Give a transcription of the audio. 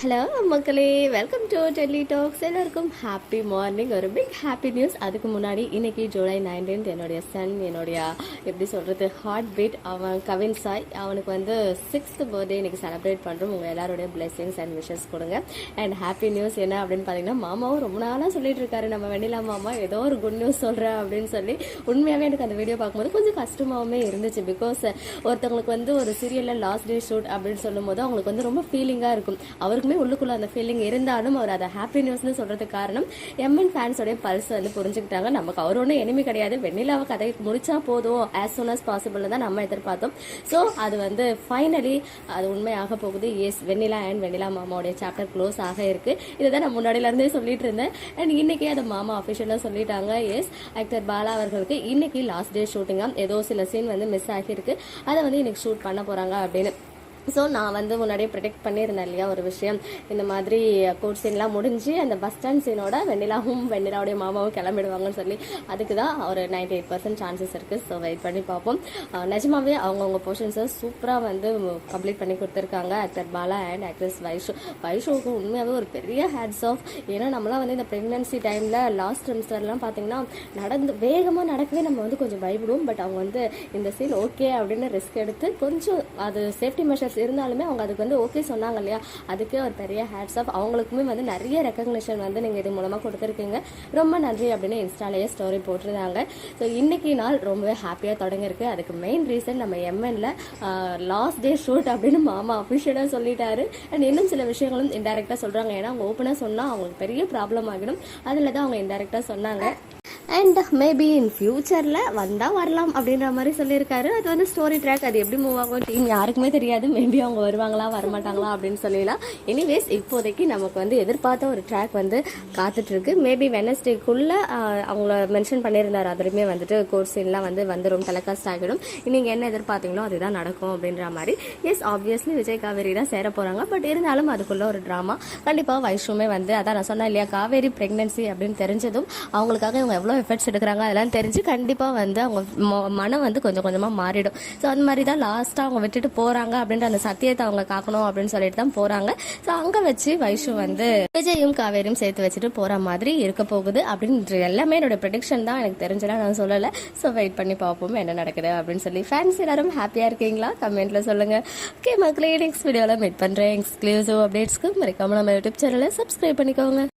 Hello மக்களே, welcome to Delhi tax. எல்லாருக்கும் happy morning. ஒரு பிக் ஹாப்பி நியூஸ். அதுக்கு முன்னாடி இன்னைக்கு ஜூலை 19 என்னுடைய சன், என்னுடைய எப்படி சொல்கிறது ஹார்ட் பீட், அவன் கவின் சாய், அவனுக்கு வந்து 6th பர்த்டே இன்னைக்கு செலிப்ரேட் பண்ணுறோம். உங்கள் எல்லாருடைய பிளெஸிங்ஸ் அண்ட் விஷஸ் கொடுங்க. அண்ட் ஹாப்பி நியூஸ் என்ன அப்படின்னு பார்த்தீங்கன்னா, மாமாவும் ரொம்ப நாளாக சொல்லிட்டு இருக்காரு, நம்ம வெண்ணிலா மாமா ஏதோ ஒரு குட் நியூஸ் சொல்கிறேன் அப்படின்னு சொல்லி. உண்மையாகவே எனக்கு அந்த வீடியோ பார்க்கும்போது கொஞ்சம் கஷ்டமாகவே இருந்துச்சு. பிகாஸ் ஒருத்தவங்களுக்கு வந்து ஒரு சீரியலில் லாஸ்ட் டே ஷூட் அப்படின்னு சொல்லும் போது அவங்களுக்கு வந்து ரொம்ப ஃபீலிங்காக இருக்கும். அவருக்குமே உள்ளுக்குள்ள அந்த ஃபீலிங் இருந்தாலும் அவர் அதை ஹாப்பி நியூஸ்னு சொல்றதுக்கு காரணம் எம்என் ஃபேன்ஸோடைய பல்ஸ் வந்து புரிஞ்சுக்கிட்டாங்க. நமக்கு அவர் ஒன்றும் எனிமி கிடையாது, வெண்ணிலாவை கதை முடிச்சா போதும் ஆஸ் சூன் அஸ் பாசிபிள் தான் நம்ம எதிர்பார்த்தோம். ஸோ அது வந்து ஃபைனலி அது உண்மையாக போகுது. எஸ், வெண்ணிலா அண்ட் வெண்ணிலா மாமாவுடைய சாப்டர் க்ளோஸ் ஆக இருக்கு. இதை தான் நான் முன்னாடியில இருந்தே சொல்லிட்டு இருந்தேன். அண்ட் இன்னைக்கே அதை மாமா அஃபிஷியலாக சொல்லிட்டாங்க. எஸ், ஆக்டர் பாலா அவர்களுக்கு இன்னைக்கு லாஸ்ட் டே ஷூட்டிங்கா, ஏதோ சில சீன் வந்து மிஸ் ஆகிருக்கு, அதை வந்து இன்னைக்கு ஷூட் பண்ண போறாங்க அப்படின்னு. ஸோ நான் வந்து முன்னாடியே ப்ரொடெக்ட் பண்ணியிருந்தேன் இல்லையா ஒரு விஷயம், இந்த மாதிரி கோட் சீன்லாம் முடிஞ்சு அந்த பஸ் ஸ்டாண்ட் சீனோட வெண்ணிலாவுடைய மாமாவும் கிளம்பிடுவாங்கன்னு சொல்லி. அதுக்கு தான் ஒரு 98% சான்சஸ் இருக்குது. ஸோ வெயிட் பண்ணி பார்ப்போம். நிஜமாவே அவங்கவுங்க போர்ஷன்ஸை சூப்பராக வந்து கம்ப்ளீட் பண்ணி கொடுத்துருக்காங்க ஆக்டர் பாலா அண்ட் ஆக்ட்ரஸ் வைஷுவுக்கு உண்மையாகவே ஒரு பெரிய ஹேட்ஸ் ஆஃப். ஏன்னா நம்மளாம் வந்து இந்த ப்ரெக்னன்சி டைமில் லாஸ்ட் ட்ரிம்ஸ்டர்லாம் பார்த்தீங்கன்னா வேகமாக நடக்கவே நம்ம வந்து கொஞ்சம் பயப்படுவோம். பட் அவங்க வந்து இந்த சீன் ஓகே அப்படின்னு ரிஸ்க் எடுத்து கொஞ்சம் அது சேஃப்டி மெஷர்ஸ் இருந்தாலுமே அவங்க அதுக்கு வந்து ஓகே சொன்னாங்க இல்லையா, அதுக்கே ஒரு பெரிய ஹேட்ஸ் ஆஃப். அவங்களுக்குமே வந்து நிறைய ரெக்கக்னிஷன் வந்து நீங்கள் இது மூலமாக கொடுத்துருக்கீங்க, ரொம்ப நன்றி அப்படின்னு இன்ஸ்டாலேயே ஸ்டோரி போட்டிருந்தாங்க. ஸோ இன்னைக்கு நாள் ரொம்பவே ஹாப்பியாக தொடங்கியிருக்கு. அதுக்கு மெயின் ரீசன் நம்ம எம்என்ல லாஸ்ட் டே ஷூட் அப்படின்னு மாமா அஃபிஷியலாக சொல்லிட்டாரு. அண்ட் இன்னும் சில விஷயங்களும் இன்டெரக்டாக சொல்கிறாங்க. ஏன்னா அவங்க ஓப்பனாக சொன்னால் அவங்களுக்கு பெரிய ப்ராப்ளம் ஆகிடும், அதில் தான் அவங்க இன்டெரக்டாக சொன்னாங்க. அண்ட் மேபி இன் ஃபியூச்சரில் வந்தால் வரலாம் அப்படின்ற மாதிரி சொல்லியிருக்காரு. அது வந்து ஸ்டோரி ட்ராக், அது எப்படி மூவ் ஆகும் டீம் யாருக்குமே தெரியாது. மேபி அவங்க வருவாங்களா வரமாட்டாங்களா அப்படின்னு சொல்லலாம். எனிவேஸ் இப்போதைக்கு நமக்கு வந்து எதிர்பார்த்த ஒரு ட்ராக் வந்து காத்துட்ருக்கு. மேபி வெனஸ்டேக்குள்ளே அவங்கள மென்ஷன் பண்ணியிருந்தார், அதுலேயுமே வந்துட்டு கோர்ட் சீன்லாம் வந்து வந்துடும், டெலிகாஸ்ட் ஆகிடும். நீங்கள் என்ன எதிர்பார்த்தீங்களோ அதுதான் நடக்கும் அப்படின்ற மாதிரி. எஸ், ஆப்வியஸ்லி விஜய் காவேரி தான் சேர போகிறாங்க. பட் இருந்தாலும் அதுக்குள்ள ஒரு ட்ராமா கண்டிப்பாக. வைஷுமே வந்து அதான் நான் சொன்னேன் இல்லையா, காவேரி ப்ரெக்னன்சி அப்படின்னு தெரிஞ்சதும் அவங்களுக்காக இவங்க எவ்வளோ எஃபர்ட்ஸ் எடுக்கிறாங்க அதெல்லாம் தெரிஞ்சு கண்டிப்பாக வந்து அவங்க மனம் வந்து கொஞ்சம் கொஞ்சமாக மாறிடும். ஸோ அந்த மாதிரி தான் லாஸ்ட்டாக அவங்க விட்டுட்டு போகிறாங்க அப்படின்ற அந்த சத்தியத்தை அவங்க காக்கணும் அப்படின்னு சொல்லிட்டு தான் போகிறாங்க. ஸோ அங்கே வச்சு வைஷு வந்து விஜயும் காவேரியும் சேர்த்து வச்சுட்டு போகிற மாதிரி இருக்க போகுது அப்படின்ற எல்லாமே என்னோட ப்ரெடிக்ஷன் தான், எனக்கு தெரிஞ்சலாம் நான் சொல்லலை. ஸோ வெயிட் பண்ணி பார்ப்போம் என்ன நடக்குது அப்படின்னு சொல்லி. ஃபேன்ஸ் எல்லாரும் ஹாப்பியாக இருக்கீங்களா? கமெண்ட்டில் சொல்லுங்கள். ஓகே மக்களே, நெக்ஸ்ட் வீடியோவில் மீட் பண்ணுறேன். எக்ஸ்க்ளூசிவ் அப்டேட்ஸ்க்கு மறக்காம நம்ம யூடியூப் சேனலை சப்ஸ்கிரைப் பண்ணிக்கோங்க.